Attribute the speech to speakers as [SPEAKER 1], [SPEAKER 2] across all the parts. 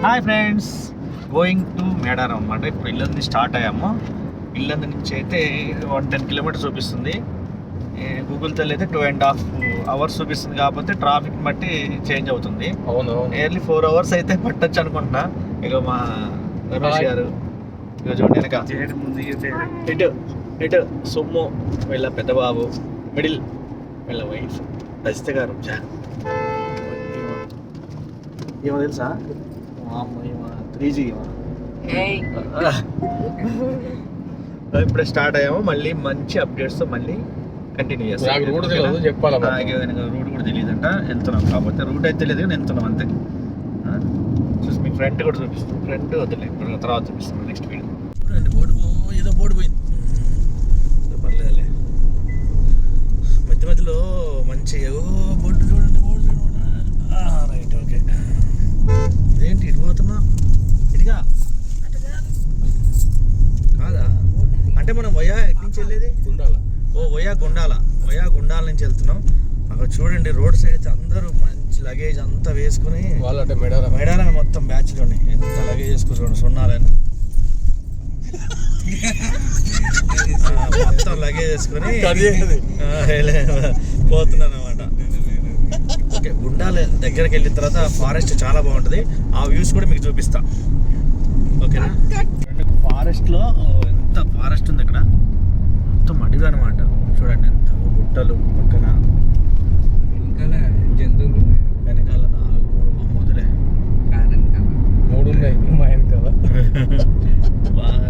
[SPEAKER 1] Hi friends, going to Medaram అనమాట. ఇప్పుడు Yellandu start అయ్యాము. ఇల్లందు నుంచి అయితే 10 కిలోమీటర్స్ చూపిస్తుంది. గూగుల్ తల్లి అయితే 2.5 hours చూపిస్తుంది. కాకపోతే ట్రాఫిక్ బట్టి చేంజ్ అవుతుంది.
[SPEAKER 2] అవును,
[SPEAKER 1] నియర్లీ 4 hours అయితే పట్టచ్చు అనుకుంటున్నా. ఇక మా రమేష్ గారు ఇక చూడండి వెనక ఇటు ఇటు సొమ్ము వీళ్ళ పెద్ద బాబు, మిడిల్ వీళ్ళ వైఫ్ రజిత గారు. ఏమో తెలుసా, 3G ఇప్పుడే స్టార్ట్ అయ్యాము. మళ్ళీ మంచి అప్డేట్స్తో మళ్ళీ కంటిన్యూ చేస్తాం.
[SPEAKER 2] రూట్
[SPEAKER 1] కూడా తెలియదంట, వెళ్తున్నాం. కాకపోతే రూట్ అయితే తెలియదు కానీ వెళ్తున్నాం అంతే. చూసి మీకు ఫ్రంట్ కూడా చూపిస్తాం. ఫ్రంట్ వద్దులే, తర్వాత చూపిస్తాం నెక్స్ట్ వీడియో. చూడండి బోర్డు ఏదో బోర్డు పోయింది, పర్లేదులే. మధ్య మధ్యలో మంచి బోర్డు చూడండి, బోర్డు చూడండి. Right, okay. ఇదేంటి ఇటు పోతున్నా? ఇటుగా కాదా? అంటే మనం వయా ఎక్కడి నుంచి వెళ్ళేది?
[SPEAKER 2] గుండాల.
[SPEAKER 1] వయా గుండాల నుంచి వెళ్తున్నాం. అక్కడ చూడండి రోడ్ సైడ్ అయితే అందరూ మంచి లగేజ్ అంతా వేసుకుని
[SPEAKER 2] వాళ్ళంటే
[SPEAKER 1] మేడారం మొత్తం బ్యాచ్లోని ఎంత లగేజ్ వేసుకుని చూడండి. సున్నాలని మొత్తం లగేజ్ వేసుకుని పోతున్నాను అనమాట. ఓకే, గుండాల దగ్గరికి వెళ్ళిన తర్వాత ఫారెస్ట్ చాలా బాగుంటుంది. ఆ వ్యూస్ కూడా మీకు చూపిస్తా, ఓకేనా? ఫారెస్ట్లో ఎంత ఫారెస్ట్ ఉంది ఇక్కడ, మొత్తం అడవి అనమాట. చూడండి ఎంత గుట్టలు పక్కన,
[SPEAKER 2] జంతువులు
[SPEAKER 1] వెనకాల 4-3 మొదలే
[SPEAKER 2] 3 ఉన్నాయి మా వెనకాల.
[SPEAKER 1] బాగా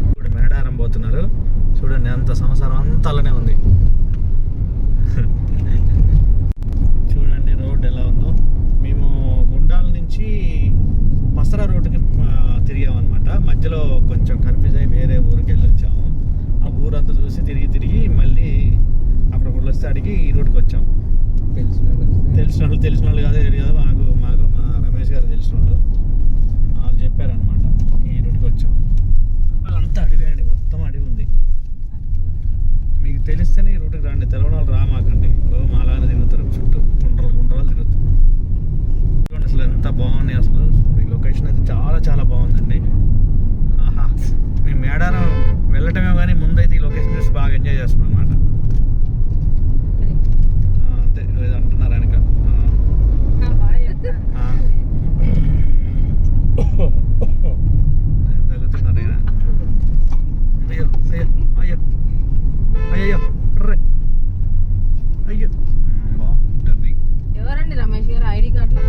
[SPEAKER 1] ఇప్పుడు మేడారం పోతున్నారు. చూడండి అంత సంవత్సరం అంతా అలానే ఉంది. చూడండి రోడ్ ఎలా ఉందో. మేము గుండాల నుంచి పసరా రోడ్డుకి తిరిగామన్నమాట. మధ్యలో కొంచెం కన్ఫ్యూజ్ అయ్యి వేరే ఊరికి వెళ్ళి వచ్చాము. ఆ ఊరంతా చూసి తిరిగి మళ్ళీ అక్కడ ఊళ్ళో వస్తే అడిగి ఈ రోడ్కి వచ్చాము. తెలిసిన వాళ్ళు కాదు మాకు మా రమేష్ గారు తెలిసిన వాళ్ళు చెప్పారనమాట. ఈ రోడ్కి వచ్చాం. అంతా అడవి అండి, మొత్తం అడవి ఉంది. మీకు తెలిస్తేనే ఈ రూట్కి రండి, తెలవని వాళ్ళు రామాకండి. మాలానే తిరుగుతారు, చుట్టూ గుండ్రాలు తిరుగుతారు. చూడండి అసలు ఎంత బాగున్నాయి. అసలు ఈ లొకేషన్ అయితే చాలా బాగుందండి. ఆహా, మేము మేడారం వెళ్ళటమే కానీ ముందైతే ఈ లొకేషన్ చూసి బాగా ఎంజాయ్ చేస్తున్నాం అనమాట. అంతే అంటున్నారు వెనక తగ్గుతున్నారు. అయ్యో టర్నింగ్.
[SPEAKER 3] ఎవరండి రమేష్ గారు? ఐడి కార్డులో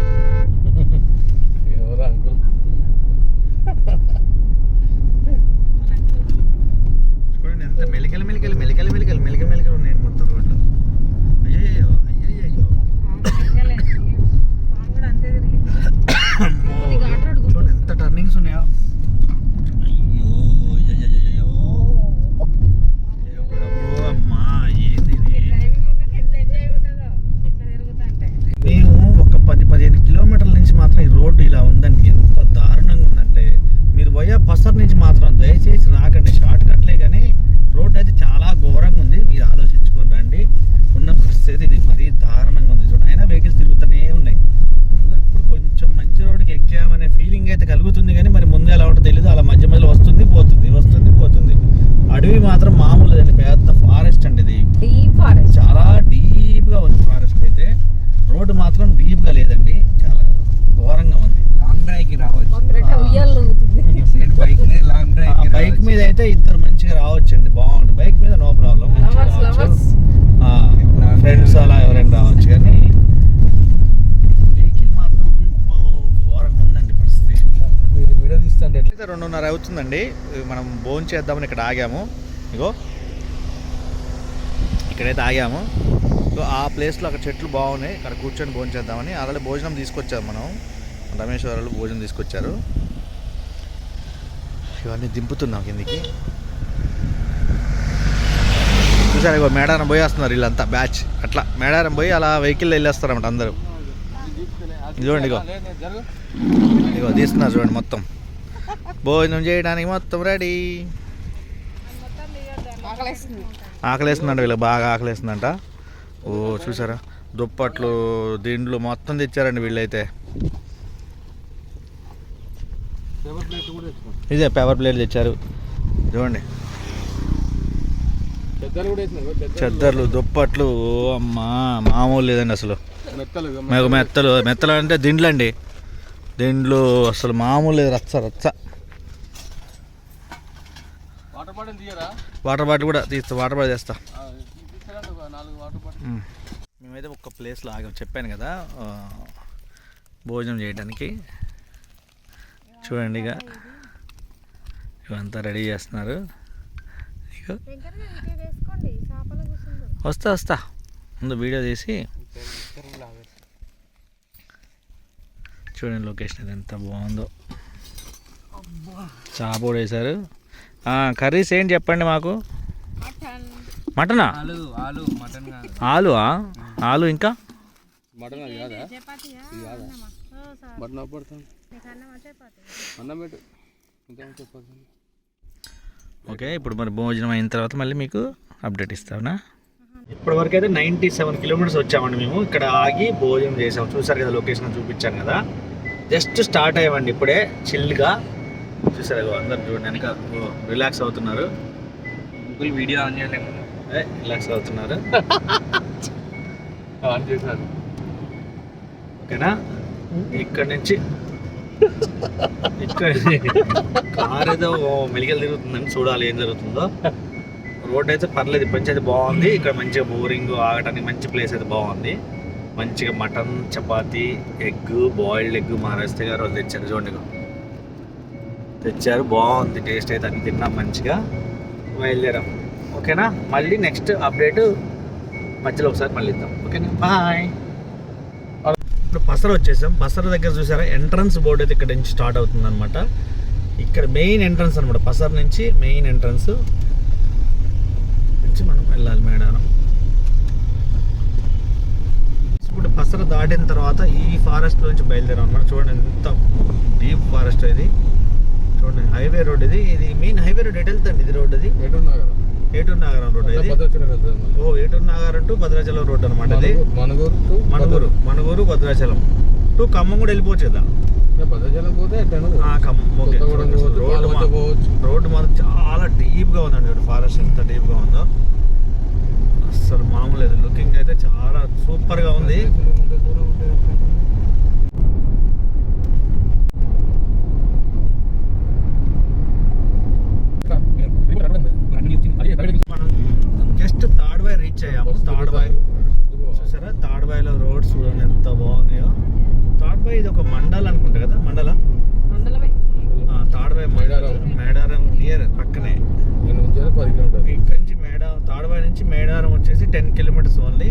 [SPEAKER 2] ఎవరు అంకుల్?
[SPEAKER 1] చూడండి ఎంత మెలికలు ఉన్నాయి మొత్తం రోడ్లు. అయ్యో చూడండి ఎంత టర్నింగ్స్ ఉన్నాయో. అమ్మా ఏంది ఇది? మేము ఒక 10-15 కిలోమీటర్ల నుంచి మాత్రం ఈ రోడ్డు ఇలా ఉందండి. ఎంత దారుణంగా ఉందంటే మీరు వయా పసర్ నుంచి మాత్రం దయచేసి రాకండి. షార్ట్ కట్లే కానీ రోడ్డు అయితే చాలా ఘోరంగా ఉంది. మీరు ఆలోచించుకొని రండి. ఉన్న పరిస్థితి ఇది మరీ దారుణంగా ఉంది. చూడండి, అయినా వెహికల్స్ తిరుగుతూనే ఉన్నాయి. ఇప్పుడు కొంచెం మంచి రోడ్డుకి ఎక్కామనే ఫీలింగ్ అయితే కలుగుతుంది కానీ మరి ముందు ఎలా ఉంటుందో తెలియదు. అలా మధ్య మధ్యలో వస్తుంది పోతుంది. అడవి మాత్రం మామూలు లేదండి, పెద్ద ఫారెస్ట్ అండి ఇది. చాలా డీప్గా ఉంది ఫారెస్ట్ అయితే. రోడ్డు మాత్రం డీప్గా లేదండి, చాలా ఘోరంగా ఉంది.
[SPEAKER 2] లాంగ్ డ్రైవ్కి రావచ్చు.
[SPEAKER 1] బైక్ మీద అయితే ఇద్దరు మంచిగా రావచ్చండి, బాగుంటుంది. బైక్ మీద నో ప్రాబ్లం, ఫ్రెండ్స్ అలా ఎవరైనా రావచ్చు. కానీ వెహికల్ మాత్రం ఘోరంగా ఉందండి పరిస్థితి.
[SPEAKER 2] మీరు వీడియో తీస్తుంటే
[SPEAKER 1] 2:30 అవుతుందండి. మనం భోజనం చేద్దామని ఇక్కడ ఆగాము. ఇగో ఇక్కడైతే ఆగాము. ఆ ప్లేస్లో అక్కడ చెట్లు బాగున్నాయి, అక్కడ కూర్చొని భోజనం చేద్దామని. ఆల్రెడీ భోజనం తీసుకొచ్చాము మనం. రమేష్ వాళ్ళు భోజనం తీసుకొచ్చారు. ఇవన్నీ దింపుతున్నాం కిందికి. చూసారు, ఇగో మేడారం పోయి వస్తున్నారు వీళ్ళంతా బ్యాచ్. అట్లా మేడారం పోయి అలా వెహికల్లో వెళ్ళేస్తారన్నమాట అందరూ. చూడండి ఇగో తీస్తున్నారు చూడండి. మొత్తం భోజనం చేయడానికి మొత్తం రెడీ. ఆకలేస్తుందంట వీళ్ళకి, బాగా ఆకలేస్తుందంట. ఓ చూసారా, దుప్పట్లు దిండ్లు మొత్తం తెచ్చారండి వీళ్ళైతే.
[SPEAKER 2] పేపర్ ప్లేట్ కూడా తెచ్చుకోండి.
[SPEAKER 1] ఇదే పేపర్ ప్లేట్ తెచ్చారు చూడండి.
[SPEAKER 2] చెద్దరు కూడా వేసినారు.
[SPEAKER 1] చెద్దర్లు దుప్పట్లు ఓ అమ్మా మామూలు లేదండి అసలు.
[SPEAKER 2] మెత్తలు
[SPEAKER 1] మాకు మెత్తలు అంటే దిండ్లు అండి. దిండ్లు అసలు మామూలు లేదు, రచ్చ రచ్చ.
[SPEAKER 2] వాటర్ బాటిల్ తీయరా?
[SPEAKER 1] వాటర్ బాటిల్ కూడా తీస్తా, వాటర్ బాటిల్ చేస్తా.
[SPEAKER 2] తీసుకురండి ఒక 4 వాటర్ బాటిల్.
[SPEAKER 1] మేమైతే ఒక ప్లేస్లో ఆగాం చెప్పాను కదా భోజనం చేయడానికి. చూడండి ఇక ఇవంతా రెడీ చేస్తున్నారు. ఇక వస్తా ముందు వీడియో తీసి చూడండి లొకేషన్ ఇది ఎంత బాగుందో. చాప కూడా వేశారు. కర్రీస్ ఏంటి చెప్పండి మాకు. మటనా?
[SPEAKER 2] ఆలు మటన్ కాదు.
[SPEAKER 1] ఆలు ఇంకా
[SPEAKER 2] మటన్ అది కాదా? మటన్ పడుతుంది. అన్నం పెట్టు.
[SPEAKER 1] ఓకే, ఇప్పుడు మరి భోజనం అయిన తర్వాత మళ్ళీ మీకు అప్డేట్ ఇస్తావునా. ఇప్పటివరకు అయితే 97 కిలోమీటర్స్ వచ్చామండి మేము. ఇక్కడ ఆగి భోజనం చేసాము. చూసారు కదా లొకేషన్ చూపించాను కదా. జస్ట్ స్టార్ట్ అయ్యామండి ఇప్పుడే చిల్గా. చూసారు కదా అందరు చూడండి వెనక రిలాక్స్ అవుతున్నారు.
[SPEAKER 2] వీడియో ఆన్ చేయలేము.
[SPEAKER 1] రిలాక్స్ అవుతున్నారు.
[SPEAKER 2] ఆన్ చేశారు.
[SPEAKER 1] ఓకేనా. ఇక్కడ నుంచి కార్ ఏదో మెలికలు తిరుగుతుందని చూడాలి ఏం జరుగుతుందో. రోడ్ అయితే పర్లేదు, మంచి అయితే బాగుంది. ఇక్కడ మంచిగా బోరింగ్ ఆగటానికి మంచి ప్లేస్ అయితే బాగుంది. మంచిగా mutton, chapati, egg, boiled egg Maharashtra గారు వాళ్ళు తెచ్చారు. చూడండి తెచ్చారు, బాగుంది టేస్ట్ అయితే. అన్ని తిన్నాం మంచిగా, బయలుదేరాం. ఓకేనా. మళ్ళీ నెక్స్ట్ అప్డేట్ మధ్యలో ఒకసారి మళ్ళీ ఇద్దాం. ఓకేనా, బాయ్. ఇప్పుడు పసర వచ్చేసాం. పసర దగ్గర చూసారా ఎంట్రన్స్ బోర్డు అయితే ఇక్కడ నుంచి స్టార్ట్ అవుతుంది అనమాట. ఇక్కడ మెయిన్ ఎంట్రన్స్ అనమాట. పసర నుంచి మెయిన్ ఎంట్రన్స్ నుంచి మనం వెళ్ళాలి మేడారం. ఇప్పుడు పసర దాటిన తర్వాత ఈ ఫారెస్ట్ నుంచి బయలుదేరాం అనమాట. చూడండి ఎంత డీప్ ఫారెస్ట్ ఇది. చూడండి హైవే రోడ్ ఇది. ఇది మెయిన్ హైవే రోడ్ ఎటు వెళ్తుంది ఇది రోడ్. ఇది ఏటూరు నాగారం రోడ్ ఇది. ఏటూరు నాగారం టు భద్రాచలం రోడ్ అనమాట. ఇది మణుగూరు భద్రాచలం టు ఖమ్మం కూడా వెళ్ళిపోవచ్చు కదా.
[SPEAKER 2] భద్రాచలం పోతే
[SPEAKER 1] ఖమ్మం. ఓకే, రోడ్డు మాత్రం చాలా డీప్గా ఉందండి. ఫారెస్ట్ ఎంత డీప్గా ఉందో అసలు మామూలు లేదు. లుకింగ్ అయితే చాలా సూపర్గా ఉంది. మనం జస్ట్ తాడ్వాయి రీచ్ అయ్యాము. తాడ్వాయి చూసారా, తాడ్వాయిలో రోడ్స్ చూడండి ఎంత బాగున్నాయో. తాడ్వాయి ఇది ఒక మండల్ అనుకుంటా కదా. మండలమే తాడ్వాయి మేడారం నియర్ పక్కనే. ఇక్కడి నుంచి తాడ్వాయి నుంచి మేడారం వచ్చేసి 10 కిలోమీటర్స్ ఓన్లీ.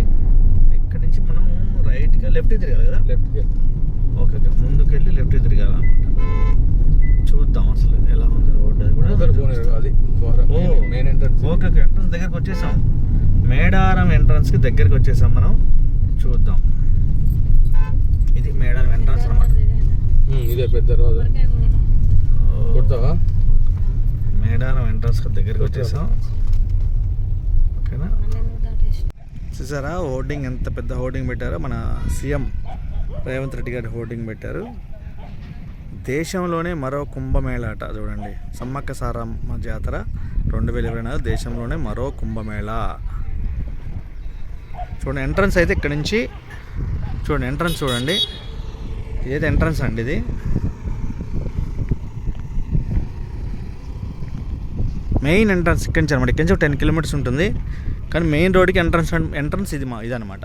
[SPEAKER 1] ఇక్కడ నుంచి మనం రైట్గా లెఫ్ట్కి తిరగాలి కదా. ఓకే, ముందుకు వెళ్ళి లెఫ్ట్కి తిరగాలన్నమాట. చూద్దాం అసలు ఎలా ఉంది రోడ్. అది కూడా ఓకే, ఎంట్రన్స్ దగ్గరకు వచ్చేసాం. మేడారం ఎంట్రన్స్కి దగ్గరికి వచ్చేసాం మనం. చూద్దాం, ఇది మేడారం ఎంట్రన్స్ అనమాట.
[SPEAKER 2] ఇదే పెద్ద రోడ్.
[SPEAKER 1] మేడారం ఎంట్రన్స్కి దగ్గరికి వచ్చేసాం. ఓకేనా. చూసారా హోర్డింగ్ ఎంత పెద్ద హోర్డింగ్ పెట్టారో. మన సీఎం రేవంత్ రెడ్డి గారి హోర్డింగ్ పెట్టారు. దేశంలోనే మరో కుంభమేళా అట. చూడండి, సమ్మక్క సారమ్మ జాతర 2024 దేశంలోనే మరో కుంభమేళా. చూడండి ఎంట్రన్స్ అయితే ఇక్కడ నుంచి చూడండి. ఎంట్రన్స్ చూడండి, ఇదైతే ఎంట్రన్స్ అండి. ఇది మెయిన్ ఎంట్రన్స్ ఇక్కడి నుంచి అనమాట. ఇక్కడి నుంచి 10 కిలోమీటర్స్ ఉంటుంది. కానీ మెయిన్ రోడ్కి ఎంట్రన్స్ ఇది ఇదనమాట.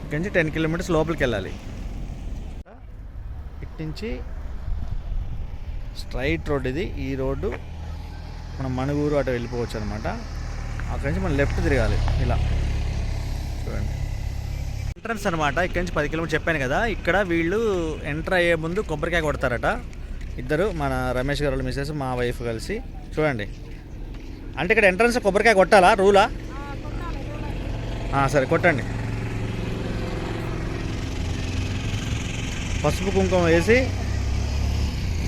[SPEAKER 1] ఇక్కడి నుంచి 10 కిలోమీటర్స్ లోపలికి వెళ్ళాలి. ఇటు నుంచి స్ట్రైట్ రోడ్ ఇది. ఈ రోడ్డు మనం మణుగూరు అటు వెళ్ళిపోవచ్చు అనమాట. అక్కడి నుంచి మనం లెఫ్ట్ తిరగాలి ఇలా. చూడండి ఎంట్రన్స్ అనమాట. ఇక్కడి నుంచి 10 కిలోమీటర్స్ చెప్పాను కదా. ఇక్కడ వీళ్ళు ఎంటర్ అయ్యే ముందు కొబ్బరికాయ కొడతారట. ఇద్దరు, మన రమేష్ గారు మిస్సెస్, మా వైఫ్ కలిసి. చూడండి, అంటే ఇక్కడ ఎంట్రన్స్ కొబ్బరికాయ కొట్టాలా? రూలా? సరే కొట్టండి. పసుపు కుంకుమ వేసి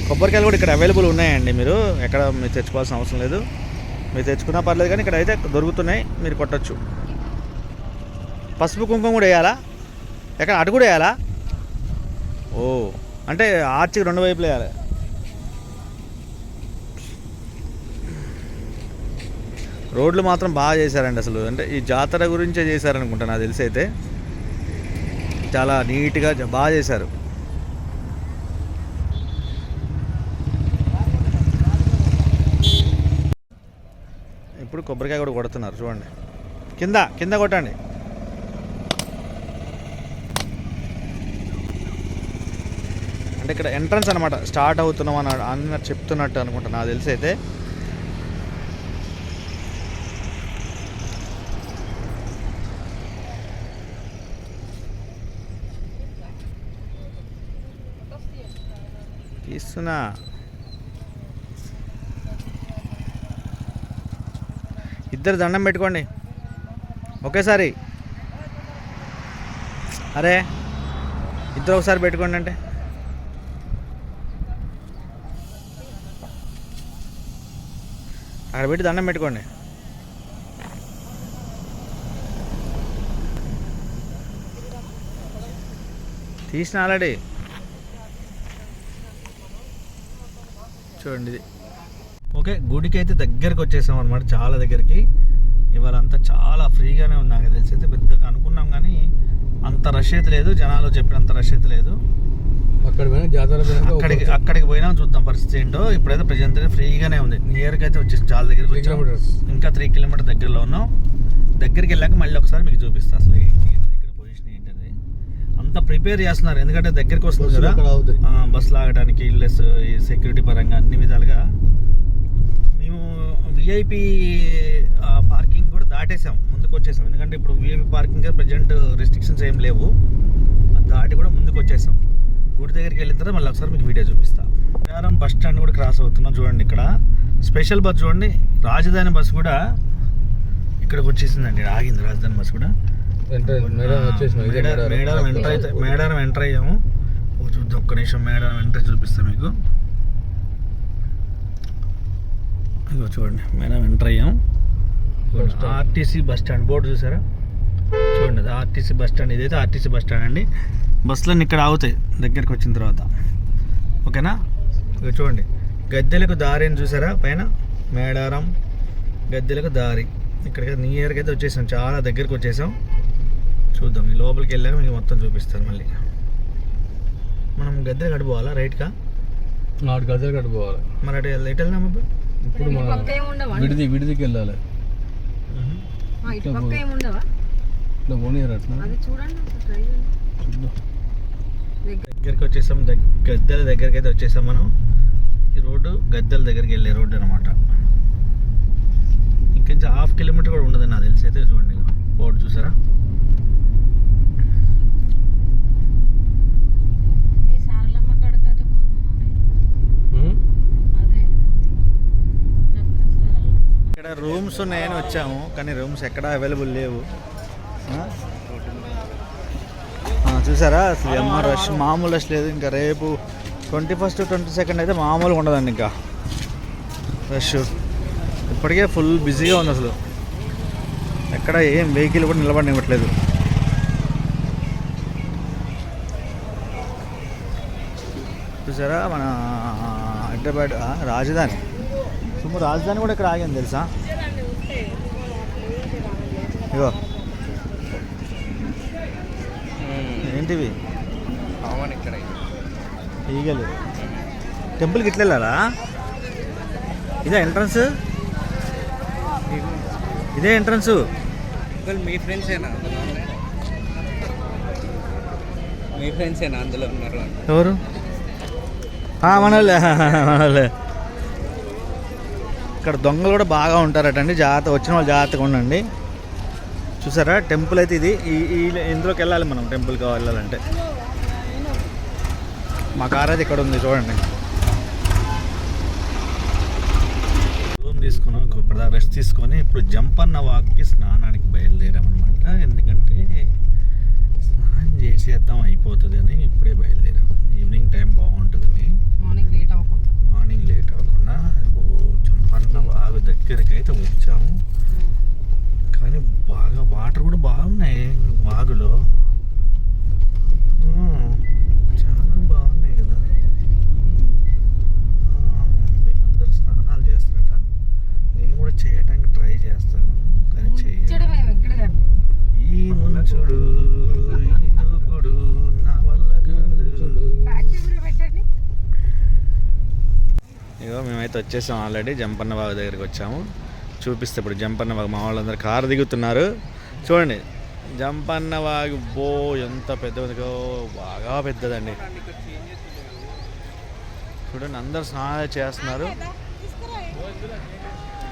[SPEAKER 1] కొబ్బరికాయలు కూడా ఇక్కడ అవైలబుల్ ఉన్నాయండి. మీరు ఎక్కడ మీరు తెచ్చుకోవాల్సిన అవసరం లేదు. మీరు తెచ్చుకున్నా పర్లేదు, కానీ ఇక్కడ అయితే దొరుకుతున్నాయి, మీరు కొట్టచ్చు. పసుపు కుంకుమ కూడా వేయాలా? ఎక్కడ అటు కూడా వేయాలా? ఓ అంటే ఆర్చికి 2 వైపులు వేయాలి. రోడ్లు మాత్రం బాగా చేశారండి అసలు. అంటే ఈ జాతర గురించే చేశారనుకుంటా నాకు తెలిసి. అయితే చాలా నీట్గా బాగా చేశారు. ఇప్పుడు కొబ్బరికాయ కూడా కొడుతున్నారు చూడండి. కింద కింద కొట్టండి. అంటే ఇక్కడ ఎంట్రన్స్ అనమాట, స్టార్ట్ అవుతున్నాం అన్నట్టు చెప్తున్నట్టు అనుకుంటా నాకు తెలిసి. అయితే తీస్తున్నా. ఇద్దరు దండం పెట్టుకోండి ఒకేసారి. అరే ఇద్దరు ఒకసారి పెట్టుకోండి. అంటే అక్కడ పెట్టి దండం పెట్టుకోండి. తీసిన ఆల్రెడీ. చూడండి ఇది. ఓకే, గుడికి అయితే దగ్గరికి వచ్చేసాం అనమాట, చాలా దగ్గరికి. ఇవాళ అంతా చాలా ఫ్రీగానే ఉంది. నాకు తెలిసి అయితే పెద్దగా అనుకున్నాం కానీ అంత రష్ అయితే లేదు, జనాలు చెప్పినంత రష్ అయితే లేదు. అక్కడికి పోయినా చూద్దాం పరిస్థితి ఏంటో. ఇప్పుడైతే ప్రజెంట్ అయితే ఫ్రీగానే ఉంది. నియర్కి అయితే వచ్చేసి చాలా దగ్గరికి వచ్చాం. ఇంకా 3 కిలోమీటర్ దగ్గరలో ఉన్నాం. దగ్గరికి వెళ్ళాక మళ్ళీ ఒకసారి మీకు చూపిస్తాను అసలు ఇక్కడ పొజిషన్ ఏంటది. అంతా ప్రిపేర్ చేస్తున్నారు, ఎందుకంటే దగ్గరికి వస్తుంది కదా బస్ లాగడానికి, ఇల్లెస్ సెక్యూరిటీ పరంగా అన్ని విధాలుగా. మేము విఐపి పార్కింగ్ కూడా దాటేసాం, ముందుకు వచ్చేసాం. ఎందుకంటే ఇప్పుడు విఐపి పార్కింగ్ ప్రజెంట్ రెస్ట్రిక్షన్స్ ఏం లేవు, దాటి కూడా ముందుకు వచ్చేసాం. గుడి దగ్గరికి వెళ్ళిన తర్వాత మళ్ళీ ఒకసారి మీకు వీడియో చూపిస్తాను. మేడారం బస్ స్టాండ్ కూడా క్రాస్ అవుతున్నాం. చూడండి ఇక్కడ స్పెషల్ బస్ చూడండి, రాజధాని బస్ కూడా ఇక్కడికి వచ్చేసిందండి. ఆగింది రాజధాని బస్ కూడా. మేడారం ఎంటర్ అయ్యాము. చూద్దాం ఒక్క నిమిషం, మేడారం ఎంటర్ చూపిస్తాం మీకు. ఇదిగో చూడండి, మేడారం ఎంటర్ అయ్యాము. ఆర్టీసీ బస్ స్టాండ్ బోర్డు చూసారా? చూడండి అది ఆర్టీసీ బస్ స్టాండ్. ఇదైతే ఆర్టీసీ బస్ స్టాండ్ అండి. బస్సులన్నీ ఇక్కడ ఆగుతాయి దగ్గరికి వచ్చిన తర్వాత. ఓకేనా? ఇక చూడండి గద్దెలకు దారి అని చూసారా పైన, మేడారం గద్దెలకు దారి. ఇక్కడికి నియర్గా అయితే వచ్చేసాం, చాలా దగ్గరికి వచ్చేసాం. చూద్దాం ఈ లోపలికి వెళ్ళాక మీకు మొత్తం చూపిస్తాను. మళ్ళీ మనం గద్దెలు కట్టుకోవాలా? రైట్గా
[SPEAKER 2] గద్దెలు కట్టుకోవాలి.
[SPEAKER 1] మరి అటు ఎటు వెళ్దాం అప్పుడు?
[SPEAKER 2] ఇప్పుడు విడిదికి వెళ్ళాలి. ఇట్లా పోనీయారు అట్లా.
[SPEAKER 1] దగ్గరికి వచ్చేసాం, గద్దెల దగ్గరికి అయితే వచ్చేసాం మనం. ఈ రోడ్డు గద్దెల దగ్గరికి వెళ్ళే రోడ్డు అనమాట. ఇంకొంచెం 1/2 కిలోమీటర్ కూడా ఉండదు నాకు తెలిసి. అయితే చూడండి బోర్డు చూసారా? ఇక్కడ రూమ్స్ ఉన్నాయని వచ్చాము, కానీ రూమ్స్ ఎక్కడా అవైలబుల్ లేవు. చూసారా అసలు ఎంఆర్ రష్ మామూలు రష్ లేదు. ఇంకా రేపు 21st 22nd అయితే మామూలుగా ఉండదండి ఇంకా రష్. ఇప్పటికే ఫుల్ బిజీగా ఉంది అసలు, ఎక్కడ ఏం వెహికల్ కూడా నిలబడనివ్వట్లేదు. చూసారా మన హైదరాబాద్ రాజధాని, రాజధాని కూడా ఇక్కడ ఆగింది తెలుసా? ఇగో ఏంటివి ఈగలు. టెంపుల్కి ఇట్లా వెళ్ళాలా? ఇదే ఎంట్రన్స్? ఇదే ఎంట్రన్స్?
[SPEAKER 2] మీ ఫ్రెండ్సేనా? మీ ఫ్రెండ్సేనా అందులో ఉన్నారు?
[SPEAKER 1] ఎవరు? మనలే. ఇక్కడ దొంగలు కూడా బాగా ఉంటారటండి, జాగ్రత్త. వచ్చిన వాళ్ళు జాగ్రత్తగా ఉండండి. చూసారా టెంపుల్ అయితే ఇది. ఇందులోకి వెళ్ళాలి మనం టెంపుల్కి వెళ్ళాలంటే. మా కార్ అయితే ఇక్కడ ఉంది చూడండి. రూమ్ తీసుకున్నాం, ఇప్పుడు రెస్ట్ తీసుకొని ఇప్పుడు జంపన్న వాక్కి స్నానానికి బయలుదేరామన్నమాట. ఎందుకంటే స్నానం చేసేద్దాం అయిపోతుంది అని ఇప్పుడే బయలుదేరాం. ఈవినింగ్ టైం బాగుంటుందని, మార్నింగ్ లేట్ అవ్వకుండా జంపన్న వాగు దగ్గరికి అయితే వచ్చాము. కానీ బాగా వాటర్ కూడా బాగున్నాయి వాగులో. చూడు ఈ దూకుడు నా వల్ల కాదు. ఇగో మేమైతే వచ్చేసాం ఆల్రెడీ జంపన్న బాగు దగ్గరికి వచ్చాము. చూపిస్తే ఇప్పుడు జంపన్న వాగు మా వాళ్ళందరూ కారు దిగుతున్నారు. చూడండి జంపన్న వాగు బో ఎంత పెద్దదో, బాగా పెద్దదండి. చూడండి అందరు స్నానాలు చేస్తున్నారు.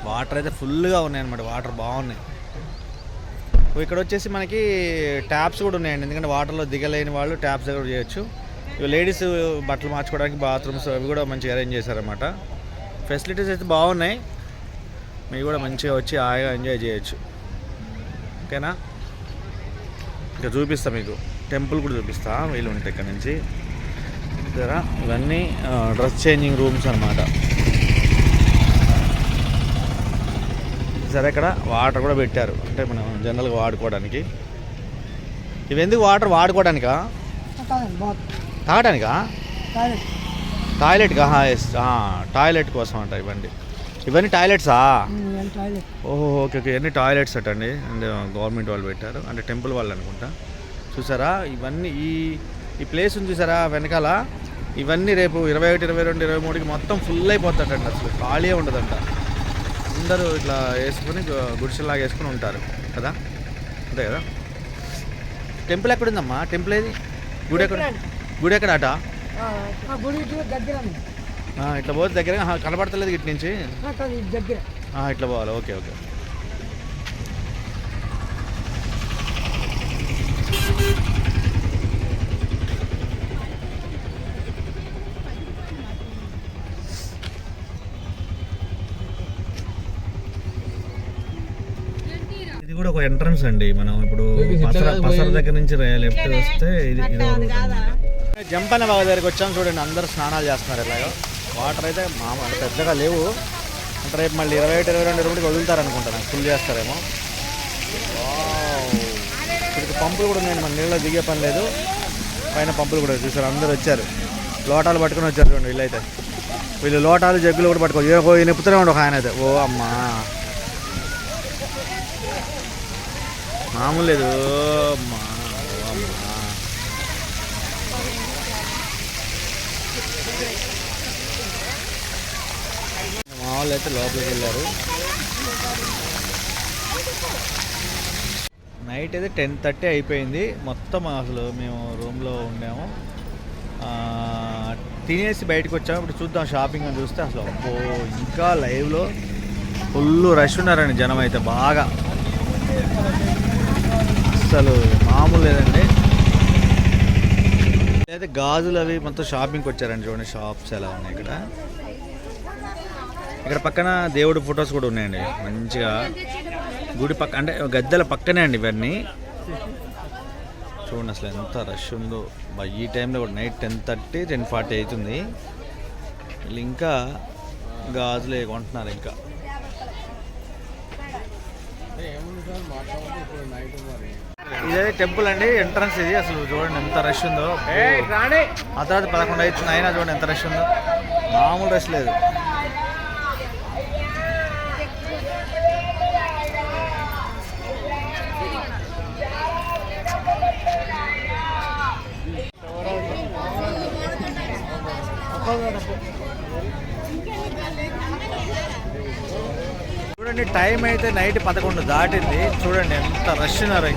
[SPEAKER 1] వాటర్ అయితే ఫుల్గా ఉన్నాయి అన్నమాట. వాటర్ బాగున్నాయి. ఇక్కడ వచ్చేసి మనకి ట్యాప్స్ కూడా ఉన్నాయండి. ఎందుకంటే వాటర్లో దిగలేని వాళ్ళు ట్యాప్స్ దగ్గర చేయొచ్చు. ఇవి లేడీస్ బట్టలు మార్చుకోవడానికి బాత్రూమ్స్ అవి కూడా మంచిగా అరేంజ్ చేశారన్నమాట. ఫెసిలిటీస్ అయితే బాగున్నాయి. మీరు కూడా మంచిగా వచ్చి హాయిగా ఎంజాయ్ చేయొచ్చు. ఓకేనా? ఇంకా చూపిస్తా మీకు టెంపుల్ కూడా చూపిస్తా. వీళ్ళు ఉంటాయి ఇక్కడ నుంచి చూసారా. ఇవన్నీ డ్రెస్ చేంజింగ్ రూమ్స్ అన్నమాట. సరే ఇక్కడ వాటర్ కూడా పెట్టారు, అంటే మనం జనరల్గా వాడుకోవడానికి. ఇవి ఎందుకు వాటర్ వాడుకోవడానికా, తాగడానికా, టాయిలెట్కా? ఎస్, టాయిలెట్ కోసం అంట ఇవన్నీ టాయిలెట్సా? ఓహో ఓకే ఓకే, ఇవన్నీ టాయిలెట్స్ అట అండి. అండ్ గవర్నమెంట్ వాళ్ళు పెట్టారు, అంటే టెంపుల్ వాళ్ళు అనుకుంటా. చూసారా ఇవన్నీ ఈ ప్లేస్ ఉంది చూసారా వెనకాల. ఇవన్నీ రేపు 21, 22, 23కి మొత్తం ఫుల్ అయిపోతాడంట. అసలు ఖాళీ ఉండదంట. అందరూ ఇట్లా వేసుకొని గుడిసెలాగా వేసుకొని ఉంటారు కదా, అంతే కదా. టెంపుల్ ఎక్కడుందమ్మా? టెంపుల్ ఏది? గుడి ఎక్కడ? గుడి ఎక్కడ అట? ఇట్లా పోతే దగ్గర కనపడతలేదు ఇటు నుంచి. ఇట్లా పోవాలి. Okay okay. ఇది కూడా ఒక ఎంట్రన్స్ అండి. మనం ఇప్పుడు పసర దగ్గర నుంచి లెఫ్ట్ వస్తే ఇది జంపన్న బాగా దగ్గరికి వచ్చాం. చూడండి అందరూ స్నానాలు చేస్తున్నారు. ఇలాగో వాటర్ అయితే మామూలు పెద్దగా లేవు. అంటే రేపు మళ్ళీ 21, 22, 23కి వదులుతారు అనుకుంటా. నాకు ఫుల్ చేస్తారేమో. ఇక్కడికి పంపులు కూడా ఉన్నాయండి. మన నీళ్ళలో దిగే పని లేదు. పైన పంపులు కూడా చూసారు. అందరూ వచ్చారు, లోటాలు పట్టుకొని వచ్చారు. చూడండి వీళ్ళైతే, వీళ్ళు లోటాలు జగ్గులు కూడా పట్టుకోవచ్చు. నిప్పుతూనే ఉండు ఒక ఆయన అయితే. ఓ అమ్మా మామూలు లేదు. అమ్మా మా వాళ్ళు అయితే లోపలికి వెళ్ళారు. నైట్ అయితే 10:30 అయిపోయింది. మొత్తం అసలు మేము రూమ్లో ఉండాము. తినేసి బయటకు వచ్చాము. ఇప్పుడు చూద్దాం షాపింగ్ అని చూస్తే అసలు అబ్బో ఇంకా లైవ్లో ఫుల్ రష్ ఉన్నారండి. జనం అయితే బాగా, అసలు మామూలు లేదండి. అయితే గాజులు అవి మొత్తం షాపింగ్కి వచ్చారండి. చూడండి షాప్స్ ఎలా ఉన్నాయి ఇక్కడ. ఇక్కడ పక్కన దేవుడి ఫొటోస్ కూడా ఉన్నాయండి. మంచిగా గుడి పక్క, అంటే గద్దెల పక్కనే అండి ఇవన్నీ. చూడండి అసలు ఎంత రష్ ఉందో. ఈ టైంలో కూడా నైట్ 10:30, 10:40 అవుతుంది. వీళ్ళు ఇంకా గాజులు కొంటున్నారు. ఇంకా ఇదే టెంపుల్ అండి ఎంట్రన్స్ ఇది. అసలు చూడండి ఎంత రష్ ఉందో. ఆ తర్వాత 11 అవుతుంది అయినా చూడండి ఎంత రష్ ఉందో. మామూలు రష్ లేదు. చూడండి టైం అయితే నైట్ 11 దాటింది. చూడండి ఎంత రష్ ఉన్నారు.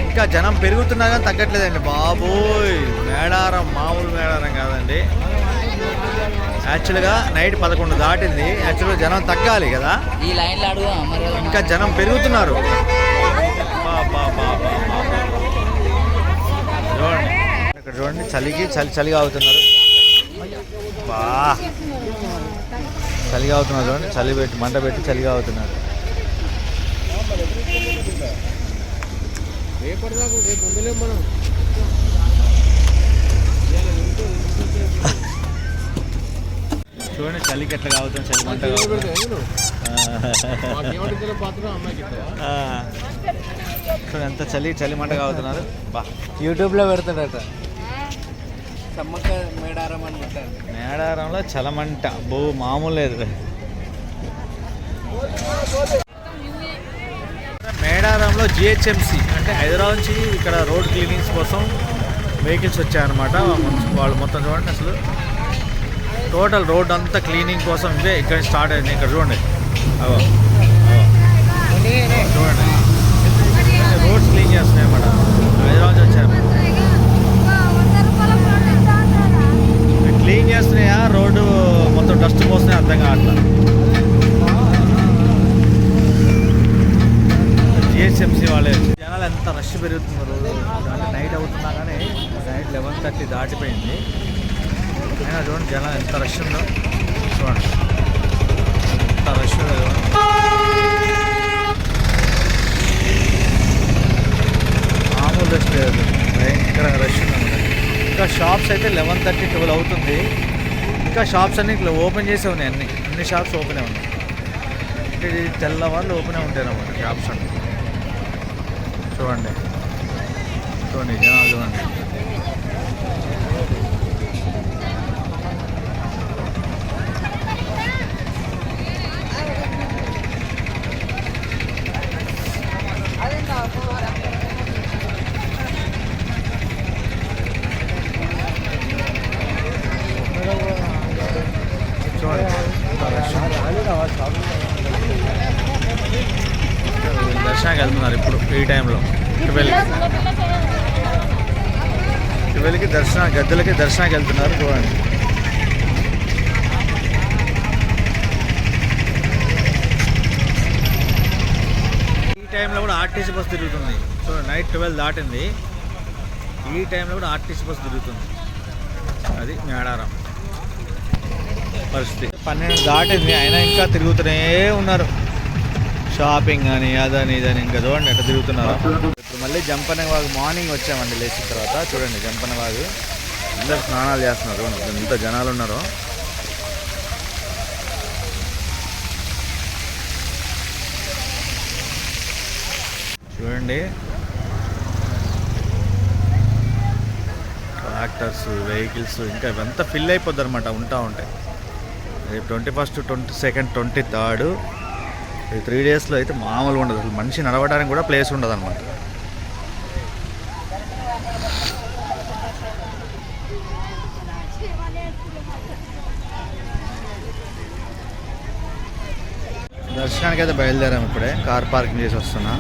[SPEAKER 1] ఇంకా జనం పెరుగుతున్నా కానీ తగ్గట్లేదండి బాబోయ్. మేడారం మామూలు మేడారం కాదండి. యాక్చువల్గా నైట్ 11 దాటింది. యాక్చువల్గా జనం తగ్గాలి కదా,
[SPEAKER 2] ఈ లైన్లో అడుగు.
[SPEAKER 1] ఇంకా జనం పెరుగుతున్నారు. చూడండి ఇక్కడ చూడండి చలిగా అవుతున్నారు. చలిగా అవుతున్నారు. చూడండి చలి పెట్టి మంట పెట్టి చలిగా అవుతున్నారు. చూడండి చలికి ఎట్లా కావుతుంది. చలి మంట చూడండి ఎంత చలి మంట కావుతున్నారు.
[SPEAKER 2] యూట్యూబ్లో పెడతాడట. మేడారం అని పెట్టారు.
[SPEAKER 1] మేడారంలో చలమంట బో మామూలు లేదు. మేడారంలో జిహెచ్ఎంసి అంటే హైదరాబాద్ నుంచి ఇక్కడ రోడ్ క్లీనింగ్స్ కోసం వెహికల్స్ వచ్చాయన్నమాట. వాళ్ళు మొత్తం చూడండి అసలు టోటల్ రోడ్ అంతా క్లీనింగ్ కోసం ఇదే ఇక్కడ స్టార్ట్ అయింది. ఇక్కడ చూడండి అవో చూడండి రోడ్స్ క్లీన్ చేస్తున్నాయి అన్నమాట. హైదరాబాద్ నుంచి వచ్చారు క్లీన్ చేస్తున్నాయా రోడ్డు మొత్తం డస్ట్ పోస్తున్నాయి అర్థం కావట్లేదు. జిహెచ్ఎంసీ వాళ్ళే జనాలు ఎంత రష్ పెరుగుతున్నారు అంటే నైట్ అవుతున్నా కానీ నైట్ 11:30 దాటిపోయింది అయినా చూడండి జనాలు ఎంత రష్ ఉందో చూడండి ఎంత రష్ మామూలు రష్ లేదు భయంకర రష్ ఉందన్నమాట. ఇంకా షాప్స్ అయితే 11:30, 12 అవుతుంది. ఇంకా షాప్స్ అన్ని ఇట్లా ఓపెన్ చేసే ఉన్నాయి. అన్ని షాప్స్ ఓపెనే ఉన్నాయి. ఇది తెల్లవాళ్ళు ఓపెనే ఉంటాయి అన్నమాట షాప్స్ అన్ని. చూడండి చూడండి జనాలు చూడండి. దర్శనానికి వెళ్తున్నారు ఇప్పుడు ఈ టైంలో 12కి గద్దెలకి దర్శనానికి వెళ్తున్నారు. చూడండి ఈ టైంలో కూడా ఆర్టీసీ బస్ తిరుగుతుంది. చూడండి నైట్ 12 దాటింది. ఈ టైంలో కూడా ఆర్టీసీ బస్ తిరుగుతుంది. అది మేడారం పరిస్థితి. 12 దాటింది అయినా ఇంకా తిరుగుతూనే ఉన్నారు. షాపింగ్ అని అదని ఇదని ఇంకా చూడండి ఎట్లా తిరుగుతున్నారు. ఇప్పుడు మళ్ళీ జంపన్న వాగు మార్నింగ్ వచ్చామండి లేచిన తర్వాత. చూడండి జంపన్న వాగు అందరు స్నానాలు చేస్తున్నారు. చూడండి ఎంత జనాలు ఉన్నారో. చూడండి ట్రాక్టర్స్ వెహికల్స్ ఇంకా ఇవంతా ఫిల్ అయిపోద్ది అనమాట ఉంటా ఉంటాయి. రేపు 21st, 22nd, 23rd ఈ 3 డేస్లో అయితే మామూలుగా ఉండదు. అసలు మనిషి నడవడానికి కూడా ప్లేస్ ఉండదు అనమాట. దర్శనానికి అయితే బయలుదేరాము. ఇప్పుడే కార్ పార్కింగ్ చేసి వస్తున్నా.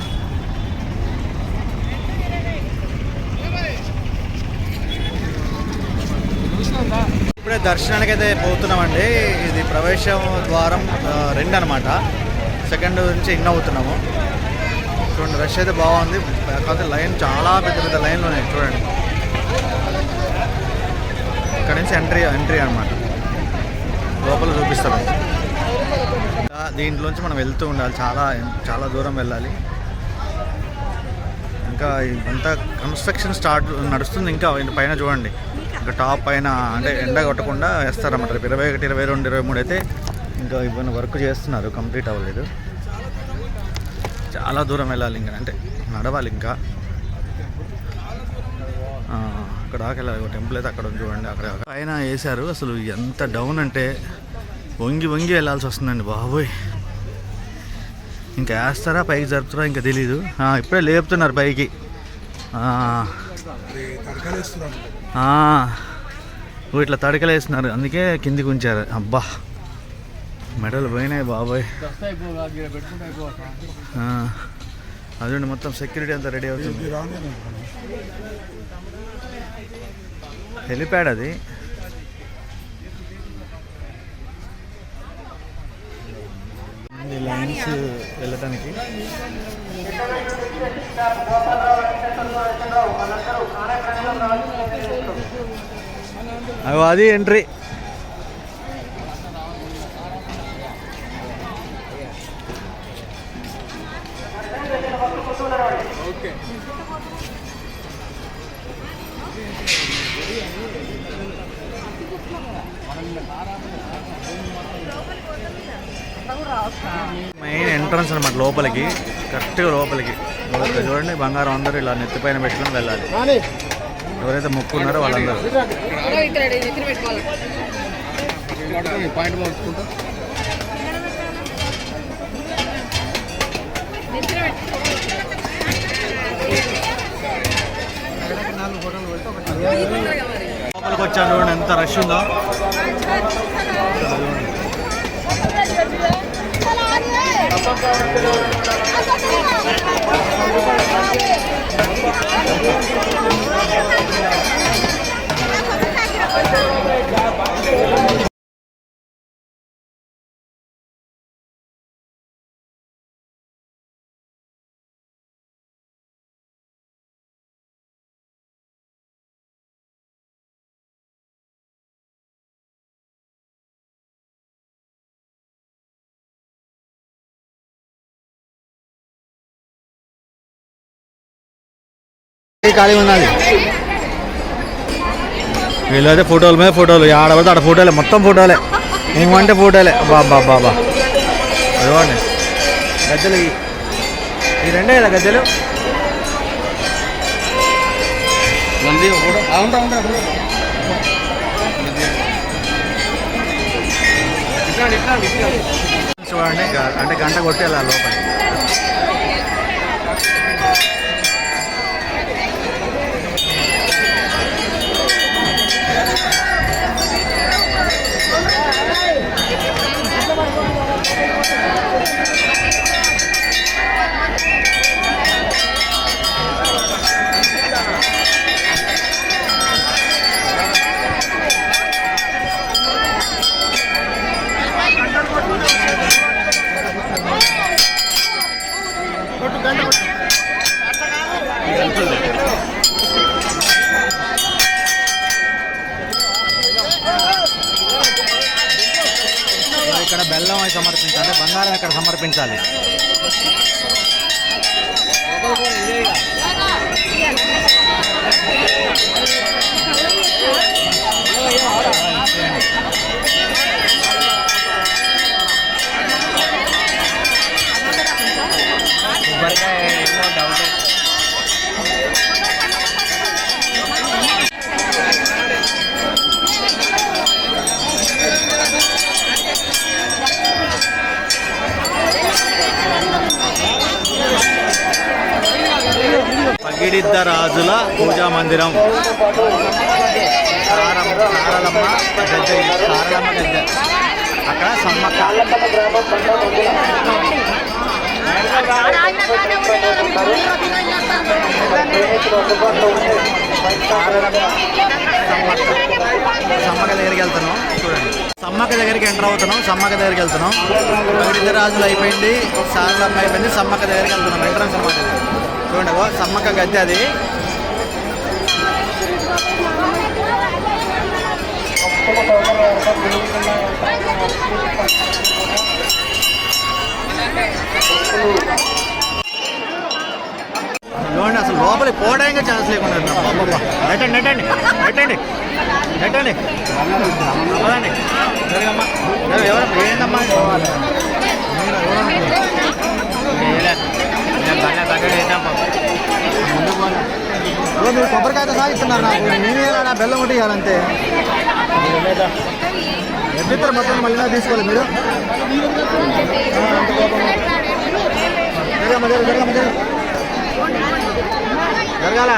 [SPEAKER 1] ఇప్పుడే దర్శనానికి అయితే పోతున్నామండి. ఇది ప్రవేశం ద్వారం 2 అనమాట. సెకండ్ నుంచి ఇన్ అవుతున్నాము. చూడండి రష్ అయితే బాగుంది. కాకపోతే లైన్ చాలా పెద్ద లైన్లు ఉన్నాయి. చూడండి ఇక్కడ నుంచి ఎంట్రీ అనమాట. లోపల చూపిస్తాను. దీంట్లోంచి మనం వెళ్తూ ఉండాలి. చాలా దూరం వెళ్ళాలి. ఇంకా అంతా కన్స్ట్రక్షన్ నడుస్తుంది. ఇంకా పైన చూడండి ఇంకా టాప్ పైన అంటే ఎండ కొట్టకుండా వేస్తారన్నమాట. 21, 22, 23 అయితే ఇంకా ఇవన్నీ వర్క్ చేస్తున్నారు. కంప్లీట్ అవ్వలేదు. చాలా దూరం వెళ్ళాలి ఇంకా అంటే నడవాలి. ఇంకా అక్కడ వెళ్ళాలి. టెంపుల్ అయితే అక్కడ చూడండి అక్కడ పైన వేశారు. అసలు ఎంత డౌన్ అంటే వంగి వెళ్ళాల్సి వస్తుందండి బాబోయ్. ఇంకా వేస్తారా పైకి జరుపుతారా ఇంకా తెలీదు. ఇప్పుడే లేపుతున్నారు పైకి. ఇట్లా తడకలేస్తున్నారు. అందుకే కిందికి ఉంచారు. అబ్బా మెడలు పోయినాయి బాబోయ్. అదండి మొత్తం సెక్యూరిటీ అంతా రెడీ అవుతుంది. హెలిప్యాడ్ అది. లైన్స్ వెళ్ళటానికి అది ఎంట్రీ. మెయిన్ ఎంట్రన్స్ అనమాట లోపలికి. కరెక్ట్గా లోపలికి చూడండి. బంగారం అందరూ ఇలా నెత్తిపైన పెట్టుకుని వెళ్ళాలి. ఎవరైతే మొక్కున్నారో వాళ్ళందరూ. లోపలికి వచ్చాను చూడండి ఎంత రష్ ఉందో. ఖాళీ ఉన్నది. వీళ్ళైతే ఫోటోల మీద ఫోటోలు, ఆడబడితే ఆడ ఫోటోలే, మొత్తం ఫోటోలే, ఏమంటే ఫోటోలే. బాబా బాబా ఇవ్వండి గద్దెలు, ఈ రెండే కదా గద్దెలు. చూడండి అంటే గంట కొట్టేలా లోపల. ఇక్కడ బెల్లం అవి సమర్పించాలి, బంగారం ఇక్కడ సమర్పించాలి. పగిడిద్ద రాజుల పూజా మందిరం, సారలమ్మ గద్దె, సారలమ్మ గద్దె, అక్కడ సమ్మక్క. సమ్మక్క దగ్గరికి వెళ్తున్నాం చూడండి. సమ్మక్క దగ్గరికి ఎంటర్ అవుతున్నాం, సమ్మక్క దగ్గరికి వెళ్తున్నాం. పగిడిద్ద రాజులు అయిపోయింది, సారలమ్మ అయిపోయింది, సమ్మక్క దగ్గరికి వెళ్తున్నాం. ఎంట్రన్స్ సమ్మక్క చూడండి, సమ్మక్క గద్దె అది. చూడండి అసలు లోపలికి పోవడానికి ఛాన్స్ లేకుండా. నెట్టండి నెట్టండి నెట్టండి నెట్టండి అవ్వదండి. జరగమ్మా, ఎవరు ఏంటమ్మా మీరు కొబ్బరికాయతో సాగిస్తున్నారు నాకు. నేనేలా నా బెల్లం ఒకటి ఇవ్వాలంతే. ఎట్టిస్తారు మొత్తం మళ్ళీ తీసుకోవాలి మీరు. జరగాల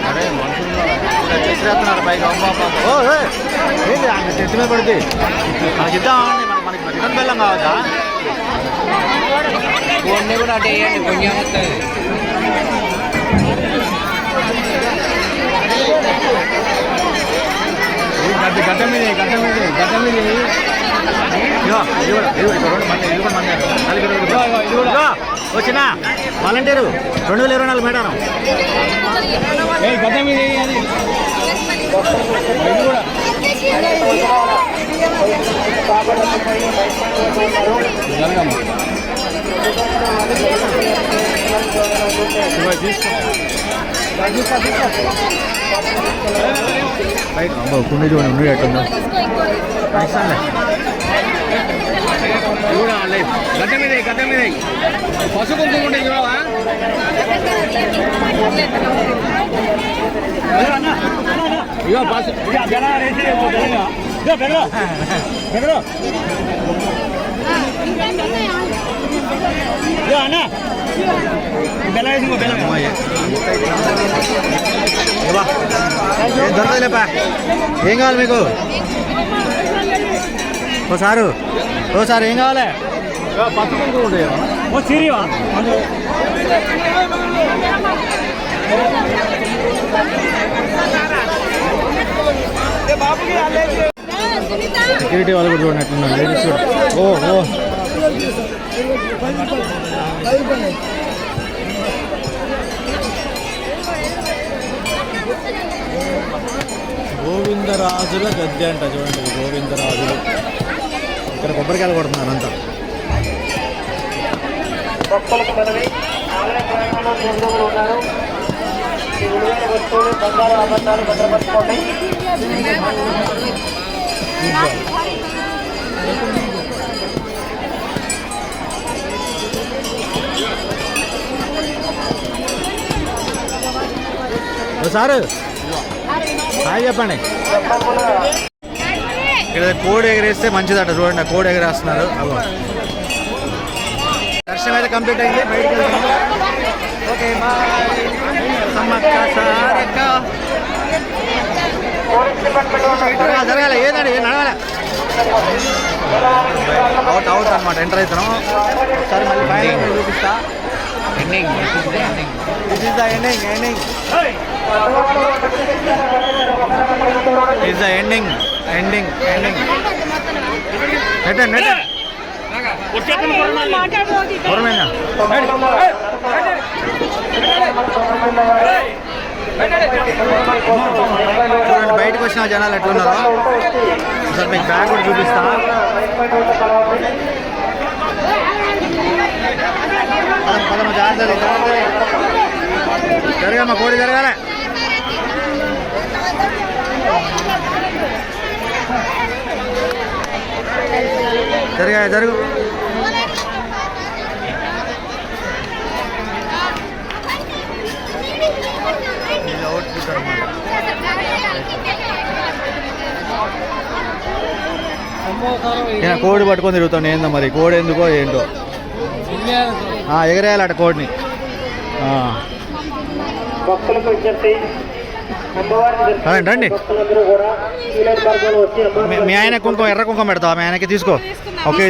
[SPEAKER 1] అరే మనుషులు చేసేస్తున్నారు పైగా. ఓ ఏంటి అంత చెట్టు మీద పడితే మనకి ఇద్దామండి. మనకి రిటర్న్ బెల్లం కావద్దా?
[SPEAKER 2] కొన్ని కూడా అటు వేయండి, పుణ్యం వస్తుంది.
[SPEAKER 1] గడ్డ మీద గడ్డ మీద గడ్డ మీద వచ్చిన వాలంటీరు 2024 మేడారం గడ్డ మీద కుండ చూడండి ఉండి ఎట్టుందో. గడ్డ మీద గడ్డ మీద పసుపు కుంకుమంటే చూడవా? ఇగో పసుపు ఏం దొరకలేపా, ఏం కావాలి మీకు? ఓసారి ఏం కావాలి? సెక్యూరిటీ వాళ్ళు కూడా చూడనట్టున్నారు, లేడీస్ కూడా. ఓ గోవిందరాజుల గద్దె అంట, చూడండి ఇది గోవిందరాజులు. ఇక్కడ కొబ్బరికాయలు కొడుతున్నారు అంతా.
[SPEAKER 4] భక్తులకు మనవి, ఆలయ ప్రాంగణంలో జంతువులు ఉన్నారు. ఈ విలువైన వస్తువులు, బంగారు ఆభరణాలు భద్రపరచుకోండి.
[SPEAKER 1] సార్ హాయ్ చెప్పండి. ఇక్కడ కోడి ఎగరేస్తే మంచిదట, చూడండి కోడి ఎగరేస్తున్నారు. దర్శనం అయితే కంప్లీట్ అయింది, బయటికి వెళ్తున్నాము. Okay bye. సమ్మక్క సారక్క జరగాలి, ఏదండి ఏం నడవాలి. అవుట్ అనమాట, ఎంటర్ అవుతున్నాం. ఒకసారి మళ్ళీ ఫైనల్ చూపిస్తా.
[SPEAKER 2] Ending
[SPEAKER 1] this is the ending. చూడండి బయటకు వచ్చిన జనాలు ఎట్లున్నారో. సార్ మీకు బ్యాగ్ కూడా చూపిస్తా. పదమ జాగ్రత్త, జరగమ్మా, కోడి జరగాలి. జరుగు. అవుట్పుట్ అన్నమాట. కోడి పట్టుకొని తిరుగుతాను, ఏందో మరి కోడి ఎందుకో ఏంటో. ఎగరేయాలట కోడిని.
[SPEAKER 4] భక్తులకు విజ్ఞప్తి,
[SPEAKER 1] రండి.
[SPEAKER 4] భక్తులందరూ కూడా ఈ లైన్ మార్గంలో వచ్చి
[SPEAKER 1] మీ ఆయన కుంకుమ, ఎర్ర కుంకుమ పెడతావా? మీ ఆయనకి తీసుకో. ఓకే.